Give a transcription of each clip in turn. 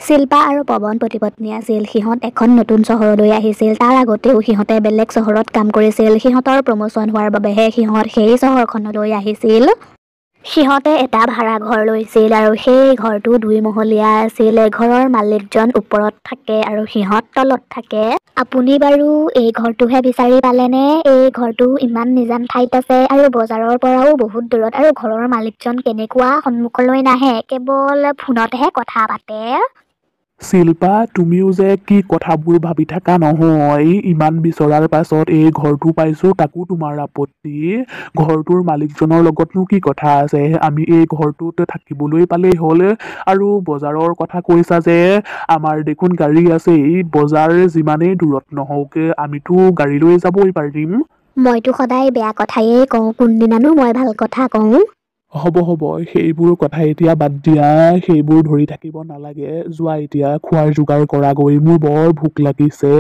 শিল্পা আৰু পৱন প্ৰতিপত্নী আছিল। সিহঁত এখন নতুন চহৰলৈ আহিছিল। তাৰ আগতেও সিহঁতে বেলেগ চহৰত কাম কৰিছিল। সিহঁতৰ প্ৰমোচন হোৱাৰ বাবেহে সিহঁত সেই চহৰখনলৈ আহিছিল। সিহঁতে এটা ভাড়া ঘৰ লৈছিল আৰু সেই ঘৰটো 2 মহলীয়া আছিল। ঘৰৰ মালিকজন ওপৰত থাকে আৰু সিহঁত তলত থাকে। আপুনি বাৰু এই ঘৰটোহে বিচাৰি পালেনে? এই ঘৰটো ইমান নিজান ঠাইত আছে আৰু বজাৰৰ পৰাও বহুত দূৰত। আৰু ঘৰৰ মালিকজন কেনেকুৱা, সন্মুখলৈ নাহে, কেৱল ফোনতহে কথা পাতে। শিল্পা, তুমিও যে কি কথাবোৰ ভাবি থাকা নহয়। ইমান বিচৰাৰ পাছত এই ঘৰটো পাইছো, তাকো তোমাৰ আপত্তি। ঘৰটোৰ মালিকজনৰ লগতনো কি কথা আছে? আমি এই ঘৰটোত থাকিবলৈ পালেই হ'ল। আৰু বজাৰৰ কথা কৈছা যে, আমাৰ দেখোন গাড়ী আছেই। বজাৰ যিমানেই দূৰত নহওক, আমিতো গাড়ী লৈ যাবই পাৰিম। মইতো সদায় বেয়া কথায়ে কওঁ, কোনদিনানো মই ভাল কথা কওঁ? হ'ব, সেইবোৰ কথা এতিয়া বাদ দিয়া। সেইবোৰ ধৰি থাকিব নালাগে। যোৱা এতিয়া খোৱাৰ যোগাৰ কৰাগৈ, মোৰ বৰ ভোক লাগিছে।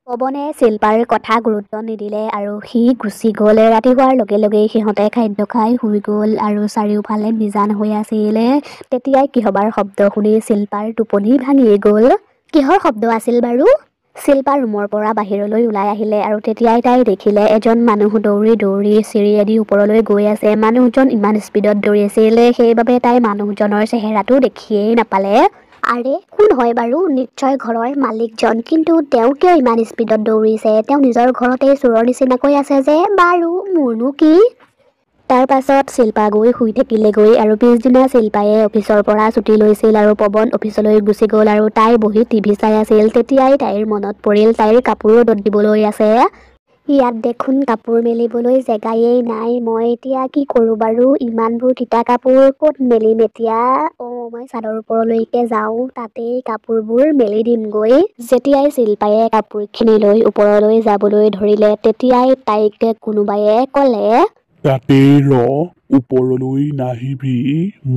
পৱনে শিল্পাৰ কথা গুৰুত্ব নিদিলে আৰু সি গুচি গ'ল। ৰাতি হোৱাৰ লগে লগেই সিহঁতে খাদ্য খাই শুই গ'ল আৰু চাৰিওফালে নিজান হৈ আছিল। তেতিয়াই কিহবাৰ শব্দ শুনি শিল্পাৰ টোপনি ভাঙি গ'ল। কিহৰ শব্দ আছিল বাৰু? শিল্পা ৰুমৰ পৰা বাহিৰলৈ ওলাই আহিলে আৰু তেতিয়াই তাই দেখিলে এজন মানুহ দৌৰি দৌৰি চিৰিয়েদি ওপৰলৈ গৈ আছে। মানুহজন ইমান স্পীডত দৌৰি আছিল, সেইবাবে তাই মানুহজনৰ চেহেৰাটো দেখিয়েই নাপালে। আৰে, কোন হয় বাৰু? নিশ্চয় ঘৰৰ মালিকজন। কিন্তু তেওঁ কিয় ইমান স্পীডত দৌৰিছে? তেওঁ নিজৰ ঘৰতেই চোৰৰ নিচিনাকৈ আছে যে। বাৰু, মোৰনো কি? তাৰ পাছত শিল্পা গৈ শুই থাকিলেগৈ আৰু পিছদিনা শিল্পায়ে অফিচৰ পৰা ছুটী লৈছিল আৰু পৱন অফিচলৈ গুচি গ'ল আৰু তাই বহি টিভি চাই আছিল। তেতিয়াই তাইৰ মনত পৰিল তাইৰ কাপোৰ ৰ'দত দিবলৈ আছে। ইয়াত দেখোন কাপোৰ মেলিবলৈ জেগায়েই নাই। মই এতিয়া কি কৰোঁ বাৰু? ইমানবোৰ তিতা কাপোৰ ক'ত মেলিম এতিয়া? মই চাদৰ ওপৰলৈকে যাওঁ, তাতেই কাপোৰবোৰ মেলি দিমগৈ। যেতিয়াই শিল্পায়ে কাপোৰখিনি লৈ ওপৰলৈ যাবলৈ ধৰিলে, তেতিয়াই তাইক কোনোবায়ে ক'লে, তাতেই ওপৰলৈ নাহিবি।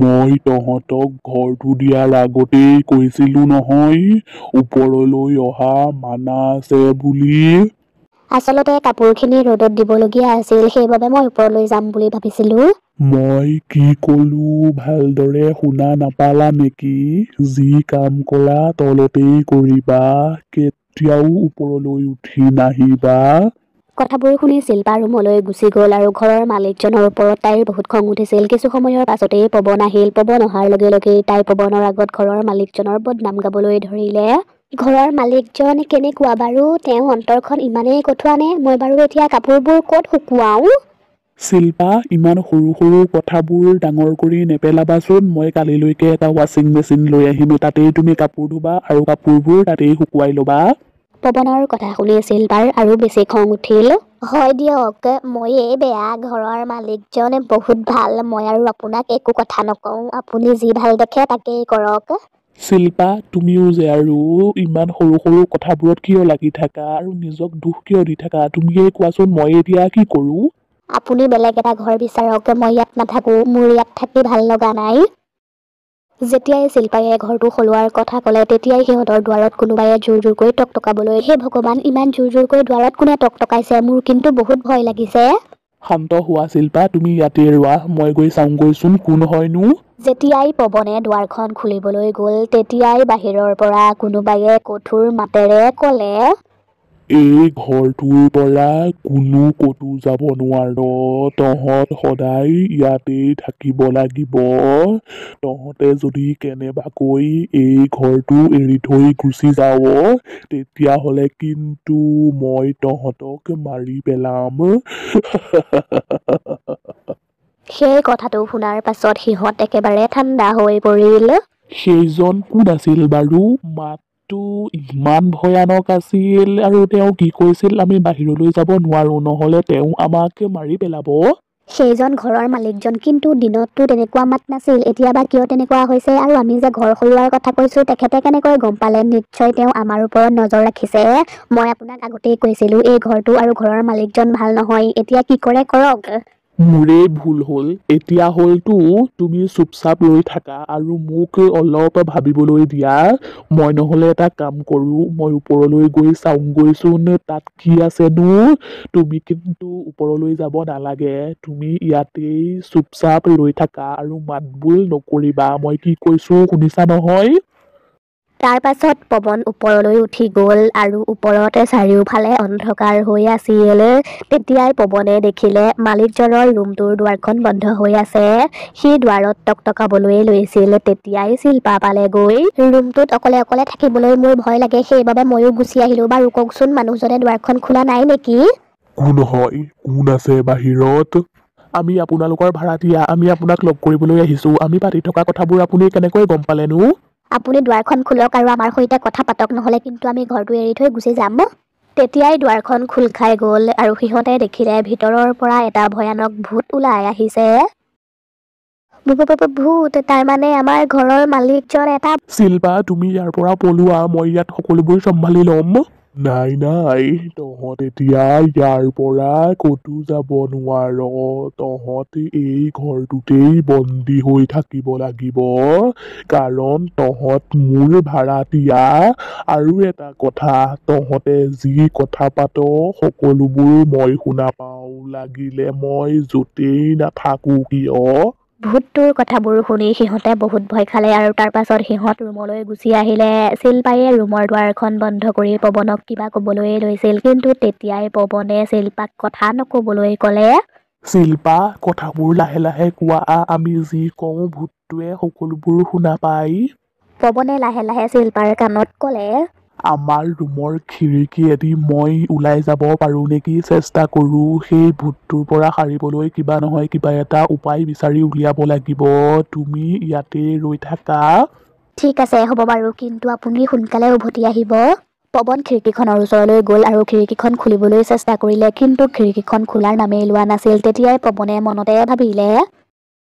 মই তহঁতক ঘৰটো দিয়াৰ আগতেই কৈছিলো নহয়, ওপৰলৈ অহা মানা আছে বুলি। আচলতে কাপোৰখিনি ৰ'দত দিবলগীয়া আছিল, সেইবাবে মই ওপৰলৈ যাম বুলি ভাবিছিলো। মই কি ক'লো ভালদৰে শুনা নাপালা নেকি? যি কাম কৰা তলতেই কৰিবা, কেতিয়াও ওপৰলৈ উঠি নাহিবা। কথাবোৰ শুনি শিল্পা ৰুমলৈ গুচি গ'ল আৰু ঘৰৰ মালিকজনৰ ওপৰত তাইৰ বহুত খং উঠিছিল। কিছু সময়ৰ পাছতেই পৱন আহিল। পৱন অহাৰ লগে লগেই তাই পৱনৰ আগত ঘৰৰ মালিকজনৰ বদনাম গাবলৈ ধৰিলে। ঘৰৰ মালিকজন কেনেকুৱা বাৰু? তেওঁ অন্তৰখন ইমানেই কঠোৱা নে? মই বাৰু এতিয়া কাপোৰবোৰ ক'ত শুকুৱাওঁ? শিল্পা, ইমান সৰু সৰু কথাবোৰ ডাঙৰ কৰি নেপেলাবাচোন। মই কালিলৈকে এটা ৱাশ্বিং মেচিন লৈ আহিম। তাতেই তুমি কাপোৰ ধুবা আৰু কাপোৰবোৰ তাতেই শুকুৱাই ল'বা। পৱনৰ কথা শুনি শিল্পাৰ আৰু বেছি খং উঠিল। হয় দিয়ক, ময়েই বেয়া। ঘৰৰ মালিকজন বহুত ভাল। মই আৰু আপোনাক একো কথা নকওঁ। আপুনি যি ভাল দেখে তাকেই কৰক। শিল্পা, তুমিও যে আৰু ইমান সৰু সৰু কথাবোৰত কিয় লাগি থাকা আৰু নিজক দুখ কিয় দি থাকা? তুমিয়ে কোৱাচোন, মই এতিয়া কি কৰোঁ? আপুনি বেলেগ এটা ঘৰ বিচাৰক। মই ইয়াত নাথাকো। মোৰ ইয়াত থাকি ভাল লগা নাই। যেতিয়াই শিল্পায়ে ঘৰটো সলোৱাৰ কথা ক'লে, তেতিয়াই সিহঁতৰ দুৱাৰত কোনোবাই জোৰ জোৰকৈ টকটকাবলৈ। হে ভগৱান, ইমান জোৰ জোৰকৈ দুৱাৰত কোনে টকটকাইছে? মোৰ কিন্তু বহুত ভয় লাগিছে। শান্ত হোৱা শিল্পা, তুমি ইয়াতেই ৰোৱা। মই গৈ চাওঁগৈচোন কোন হয়নো। যেতিয়াই পৱনে দুৱাৰখন খুলিবলৈ গ'ল, তেতিয়াই বাহিৰৰ পৰা কোনোবায়ে কঠোৰ মাতেৰে ক'লে, এই ঘৰটোৰ পৰা কোনো ক'তো যাব নোৱাৰ। তহঁত সদায় ইয়াতেই থাকিব লাগিব। তহঁতে যদি কেনেবাকৈ এই ঘৰটো এৰি থৈ গুচি যাৱ, তেতিয়াহ'লে কিন্তু মই তহঁতক মাৰি পেলাম। সেই কথাটো শুনাৰ পাছত সিহঁত একেবাৰে ঠাণ্ডা হৈ পৰিল। সেইজন কোন আছিল বাৰু? মাতটো ইমান ভয়ানক আছিল। আৰু তেওঁ কি কৈছিল? আমি বাহিৰলৈ যাব নোৱাৰো, নহ'লে তেওঁ আমাক মাৰি পেলাব। সেইজন ঘৰৰ মালিকজন। কিন্তু দিনততো তেনেকুৱা মাত নাছিল। এতিয়া বা কিয় তেনেকুৱা হৈছে? আৰু আমি যে ঘৰ সলোৱাৰ কথা কৈছো, তেখেতে কেনেকৈ গম পালে? নিশ্চয় তেওঁ আমাৰ ওপৰত নজৰ ৰাখিছে। মই আপোনাক আগতেই কৈছিলো, এই ঘৰটো আৰু ঘৰৰ মালিকজন ভাল নহয়। এতিয়া কি কৰে কৰক। মোৰেই ভুল হ'ল। এতিয়া হ'লতো তুমি চুপচাপ ৰৈ থাকা আৰু মোক অলপ ভাবিবলৈ দিয়া। মই নহ'লে এটা কাম কৰো, মই ওপৰলৈ গৈ চাওঁগৈচোন তাত কি আছেনো। তুমি কিন্তু ওপৰলৈ যাব নালাগে। তুমি ইয়াতেই চুপচাপ ৰৈ থাকা আৰু মাতবোল নকৰিবা। মই কি কৈছো শুনিছা নহয়? তাৰ পাছত পৱন ওপৰলৈ উঠি গ'ল আৰু ওপৰতে চাৰিওফালে অন্ধকাৰ হৈ আছিল। তেতিয়াই পৱনে দেখিলে মালিকজনৰ ৰুমটোৰ দুৱাৰখন বন্ধ হৈ আছে। সি দুৱাৰত টকটকাবলৈ লৈছিল। তেতিয়াই শিল্পা পালেগৈ। ৰুমটোত অকলে অকলে থাকিবলৈ মোৰ ভয় লাগে, সেইবাবে ময়ো গুচি আহিলো। বাৰু কওকচোন, মানুহজনে দুৱাৰখন খোলা নাই নেকি? কোন হয়? কোন আছে বাহিৰত? আমি আপোনালোকৰ ভাড়াতীয়া। আমি আপোনাক লগ কৰিবলৈ আহিছো। আমি পাতি থকা কথাবোৰ আপুনি কেনেকৈ গম পালেনো? আপুনি দুৱাৰখন খোলক আৰু আমাৰ সৈতে কথা পাতক, নহ'লে কিন্তু আমি ঘৰটো এৰি থৈ গুচি যাম। তেতিয়াই দুৱাৰখন খোল খাই গ'ল আৰু সিহঁতে দেখিলে ভিতৰৰ পৰা এটা ভয়ানক ভূত ওলাই আহিছে। ভূত? তাৰমানে আমাৰ ঘৰৰ মালিকজন এটা। শিল্পা, তুমি ইয়াৰ পৰা পলোৱা। মই ইয়াত সকলোবোৰ চম্ভালি ল'ম। নাই নাই, তহঁত এতিয়া ইয়াৰ পৰা ক'তো যাব নোৱাৰ। তহঁত এই ঘৰটোতেই বন্দী হৈ থাকিব লাগিব, কাৰণ তহঁত মোৰ ভাড়াতীয়া। আৰু এটা কথা, তহঁতে যি কথা পাত সকলোবোৰ মই শুনা পাওঁ, লাগিলে মই য'তেই নাথাকো কিয়। ভূতটোৰ কথাবোৰ শুনি সিহঁতে বহুত ভয় খালে আৰু তাৰ পাছত সিহঁত ৰুমলৈ গুচি আহিলে। শিল্পায়ে ৰুমৰ দুৱাৰখন বন্ধ কৰি পৱনক কিবা ক'বলৈ লৈছিল, কিন্তু তেতিয়াই পৱনে শিল্পাক কথা নক'বলৈ ক'লে। শিল্পা, কথাবোৰ লাহে লাহে কোৱা। আমি যি কওঁ ভূতটোৱে সকলোবোৰ শুনা পায়। পৱনে লাহে লাহে শিল্পাৰ কাণত ক'লে। আমাৰ ৰুমৰ খিৰিকীয়েদি মই ওলাই যাব পাৰোঁ নেকি? চেষ্টা কৰোঁ। সেই ভূতটোৰ পৰা সাৰিবলৈ কিবা নহয় কিবা এটা উপায় বিচাৰি উলিয়াব লাগিব। তুমি ইয়াতে ৰৈ থাকা। ঠিক আছে, হ'ব বাৰু, কিন্তু আপুনি সোনকালে উভতি আহিব। পৱন খিৰিকীখনৰ ওচৰলৈ গ'ল আৰু খিৰিকীখন খুলিবলৈ চেষ্টা কৰিলে, কিন্তু খিৰিকীখন খোলাৰ নামেই লোৱা নাছিল। তেতিয়াই পৱনে মনতে ভাবিলে,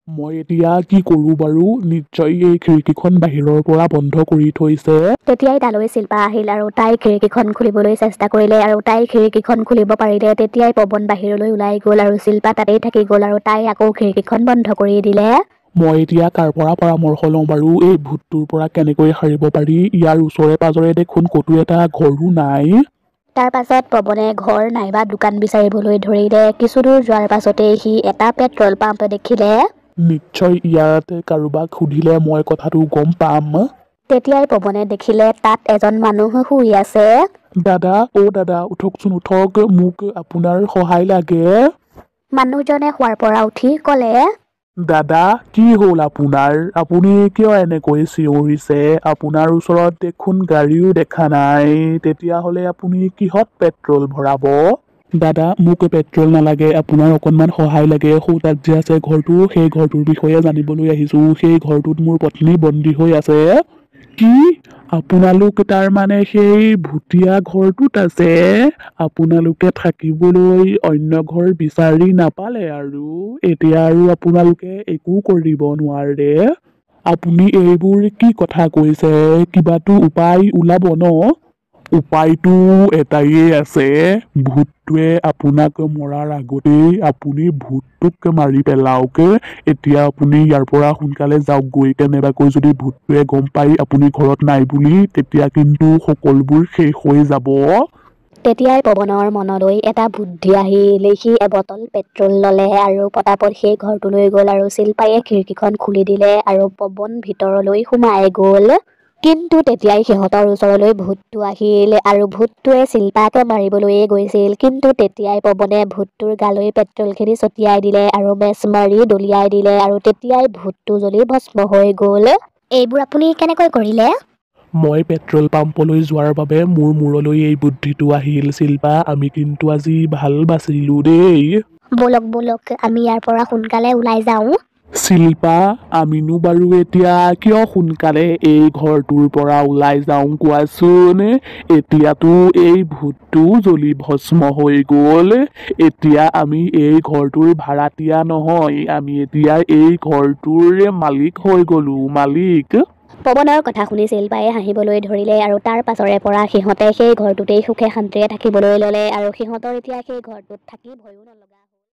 মই এতিয়া কি কৰোঁ বাৰু? নিশ্চয় এই খিৰিকীখন বাহিৰৰ পৰা বন্ধ কৰি থৈছে। তেতিয়াই তালৈ শিল্পা আহিল আৰু তাই খিৰিকীখন খুলিবলৈ চেষ্টা কৰিলে আৰু তাই খিৰিকীখন খুলিব পাৰিলে। তেতিয়াই পৱন বাহিৰলৈ ওলাই গ'ল আৰু শিল্পা তাতেই থাকি গ'ল আৰু তাই আকৌ খিৰিকীখন বন্ধ কৰি দিলে। মই এতিয়া কাৰ পৰা পৰামৰ্শ লওঁ বাৰু? এই ভূতটোৰ পৰা কেনেকৈ সাৰিব পাৰি? ইয়াৰ ওচৰে পাজৰে দেখোন ক'তো এটা ঘৰো নাই। তাৰ পাছত পৱনে ঘৰ নাইবা দোকান বিচাৰিবলৈ ধৰিলে। কিছুদূৰ যোৱাৰ পাছতেই সি এটা পেট্ৰল পাম্প দেখিলে। নিশ্চয় ইয়াত কাৰোবাক সুধিলে মই কথাটো গম পাম। তেতিয়াই পৱনে দেখিলে তাত এজন মানুহ শুই আছে। দাদা, দাদা, উঠকচোন উঠক, মোক আপোনাৰ সহায় লাগে। মানুহজনে শোৱাৰ পৰা উঠি ক'লে, দাদা, কি হ'ল আপোনাৰ? আপুনি কিয় এনেকৈ চিঞৰিছে? আপোনাৰ ওচৰত দেখোন গাড়ীও দেখা নাই। তেতিয়াহ'লে আপুনি কিহত পেট্ৰল ভৰাব? দাদা, মোক পেট্ৰল নালাগে, আপোনাৰ অকণমান সহায় লাগে। তাত যে আছে ঘৰটো, সেই ঘৰটোৰ বিষয়ে জানিবলৈ আহিছো। সেই ঘৰটোত মোৰ পত্নী বন্দী হৈ আছে। কি? আপোনালোক তাৰমানে সেই ভুটীয়া ঘৰটোত আছে? আপোনালোকে থাকিবলৈ অন্য ঘৰ বিচাৰি নাপালে আৰু? এতিয়া আৰু আপোনালোকে একো কৰিব নোৱাৰে? আপুনি এইবোৰ কি কথা কৈছে? কিবাটো উপায় ওলাব ন? উপায়টো এটাই আছে। ভূতটোৱে আপোনাক মৰাৰ আগতেই আপুনি ভূতটোক মাৰি পেলাওক। এতিয়া আপুনি ইয়াৰ পৰা সোনকালে যাওক গৈ। কেনেবাকৈ যদি ভূতটোৱে গম পাই আপুনি ঘৰত নাই বুলি, তেতিয়া কিন্তু সকলোবোৰ শেষ হৈ যাব। তেতিয়াই পৱনৰ মনলৈ এটা বুদ্ধি আহিল। সি এবটল পেট্ৰল ল'লে আৰু পটাপট সেই ঘৰটোলৈ গ'ল আৰু শিল্পায়ে খিৰিকীখন খুলি দিলে আৰু পৱন ভিতৰলৈ সোমাই গ'ল। কিন্তু তেতিয়াই সিহঁতৰ ওচৰলৈ ভূতটো আহিল আৰু ভূতটোৱে শিল্পাক মাৰিবলৈয়ে গৈছিল। কিন্তু তেতিয়াই পৱনে ভূতটোৰ গালৈ পেট্ৰলখিনি ছটিয়াই দিলে আৰু মেচ মাৰি দলিয়াই দিলে আৰু তেতিয়াই ভূতটো জ্বলি ভস্ম হৈ গ'ল। এইবোৰ আপুনি কেনেকৈ কৰিলে? মই পেট্ৰল পাম্পলৈ যোৱাৰ বাবে মোৰ মূৰলৈ এই বুদ্ধিটো আহিল। শিল্পা, আমি কিন্তু আজি ভাল বাচিলো দেই। ব'লক ব'লক, আমি ইয়াৰ পৰা সোনকালে ওলাই যাওঁ। শিল্পা, আমিনো বাৰু এতিয়া কিয় সোনকালে এই ঘৰটোৰ পৰা ওলাই যাওঁ কোৱাচোন? এতিয়াতো এই ভূতটো জ্বলি ভস্ম হৈ গ'ল। এতিয়া আমি এই ঘৰটোৰ ভাড়াতীয়া নহয়, আমি এতিয়া এই ঘৰটোৰ মালিক হৈ গ'লো, মালিক। পৱনৰ কথা শুনি শিল্পায়ে হাঁহিবলৈ ধৰিলে আৰু তাৰ পাছৰে পৰা সিহঁতে সেই ঘৰটোতেই সুখে শান্তিৰে থাকিবলৈ ল'লে আৰু সিহঁতৰ এতিয়া সেই ঘৰটোত থাকি ভয়ো নলগা।